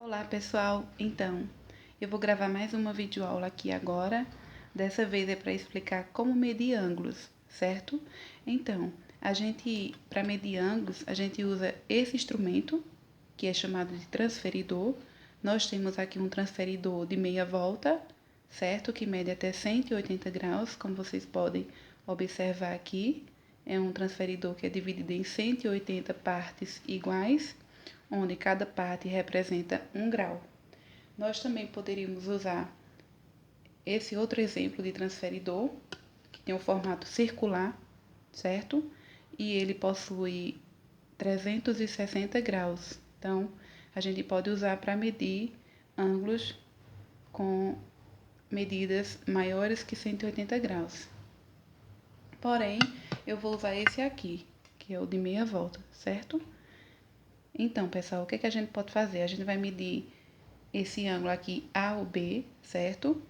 Olá pessoal, então, eu vou gravar mais uma videoaula aqui agora. Dessa vez é para explicar como medir ângulos, certo? Então, para medir ângulos, a gente usa esse instrumento, que é chamado de transferidor. Nós temos aqui um transferidor de meia volta, certo? Que mede até 180 graus, como vocês podem observar aqui. É um transferidor que é dividido em 180 partes iguais, onde cada parte representa 1 grau. Nós também poderíamos usar esse outro exemplo de transferidor, que tem um formato circular, certo? E ele possui 360 graus. Então, a gente pode usar para medir ângulos com medidas maiores que 180 graus. Porém, eu vou usar esse aqui, que é o de meia volta, certo? Então, pessoal, o que a gente pode fazer? A gente vai medir esse ângulo aqui A ou B, certo?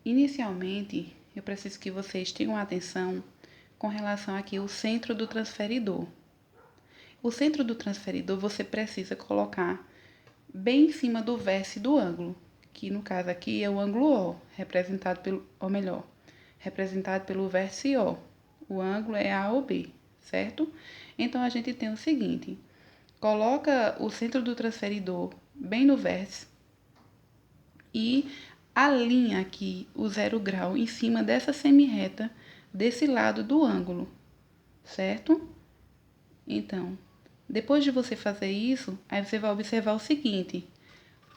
Inicialmente, eu preciso que vocês tenham atenção com relação aqui ao centro do transferidor. O centro do transferidor você precisa colocar bem em cima do vértice do ângulo, que no caso aqui é o ângulo O, representado pelo vértice O. O ângulo é A ou B, certo? Então, a gente tem o seguinte: coloca o centro do transferidor bem no vértice e alinha aqui o 0 grau em cima dessa semirreta desse lado do ângulo, certo? Então, depois de você fazer isso, aí você vai observar o seguinte: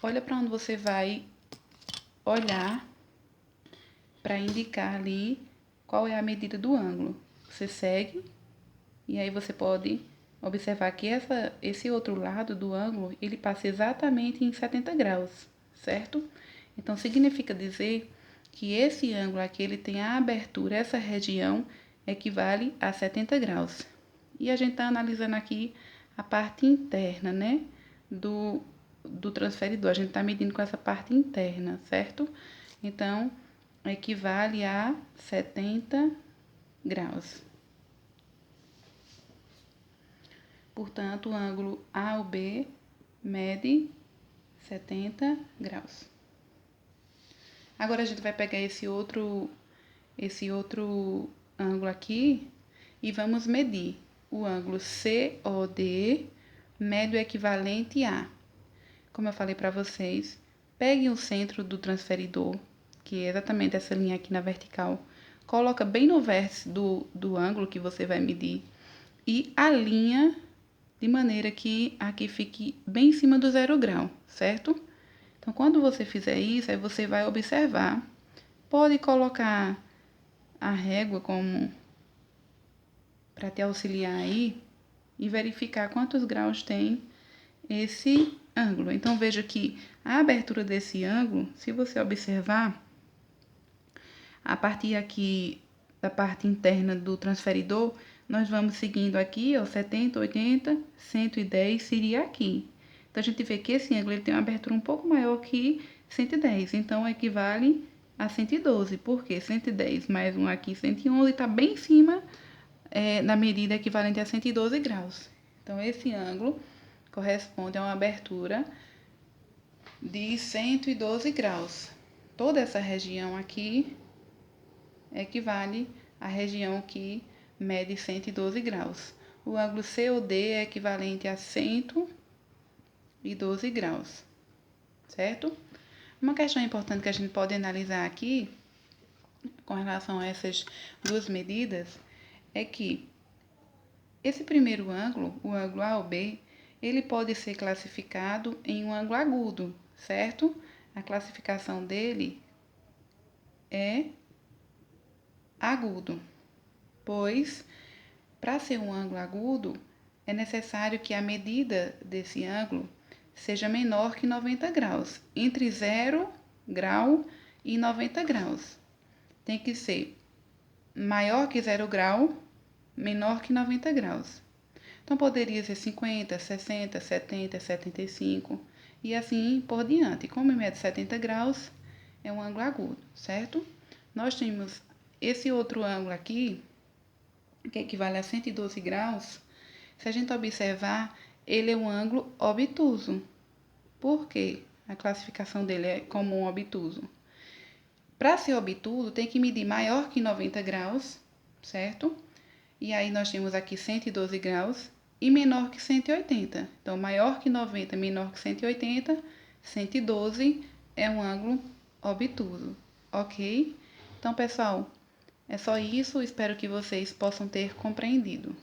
olha para onde você vai olhar para indicar ali qual é a medida do ângulo. Você segue e aí você pode observar que esse outro lado do ângulo, ele passa exatamente em 70 graus, certo? Então, significa dizer que esse ângulo aqui, ele tem a abertura, essa região equivale a 70 graus. E a gente está analisando aqui a parte interna, né, do transferidor. A gente está medindo com essa parte interna, certo? Então, equivale a 70 graus. Portanto, o ângulo A ou B mede 70 graus. Agora, a gente vai pegar esse outro ângulo aqui e vamos medir. O ângulo COD mede o equivalente a, como eu falei para vocês, peguem o centro do transferidor, que é exatamente essa linha aqui na vertical, coloca bem no vértice do ângulo que você vai medir e alinha de maneira que aqui fique bem em cima do 0 grau, certo? Então, quando você fizer isso, aí você vai observar. Pode colocar a régua como para te auxiliar aí e verificar quantos graus tem esse ângulo. Então, veja que a abertura desse ângulo, se você observar, a partir aqui da parte interna do transferidor, nós vamos seguindo aqui, ó, 70, 80, 110 seria aqui. Então, a gente vê que esse ângulo ele tem uma abertura um pouco maior que 110, então equivale a 112, porque 110 mais um aqui, 111, está bem em cima na medida equivalente a 112 graus. Então, esse ângulo corresponde a uma abertura de 112 graus. Toda essa região aqui equivale à região que mede 112 graus. O ângulo COD é equivalente a 112 graus, certo? Uma questão importante que a gente pode analisar aqui, com relação a essas duas medidas, é que esse primeiro ângulo, o ângulo AOB, ele pode ser classificado em um ângulo agudo, certo? A classificação dele é agudo, pois para ser um ângulo agudo é necessário que a medida desse ângulo seja menor que 90 graus, entre 0 grau e 90 graus. Tem que ser maior que 0 grau, menor que 90 graus. Então, poderia ser 50, 60, 70, 75 e assim por diante. Como mede 70 graus, é um ângulo agudo, certo? Nós temos esse outro ângulo aqui, que equivale a 112 graus. Se a gente observar, ele é um ângulo obtuso, Por quê? A classificação dele é como um obtuso. Para ser obtuso, tem que medir maior que 90 graus, certo? E aí nós temos aqui 112 graus e menor que 180. Então, maior que 90, menor que 180, 112 é um ângulo obtuso, ok? Então, pessoal, é só isso. Espero que vocês possam ter compreendido.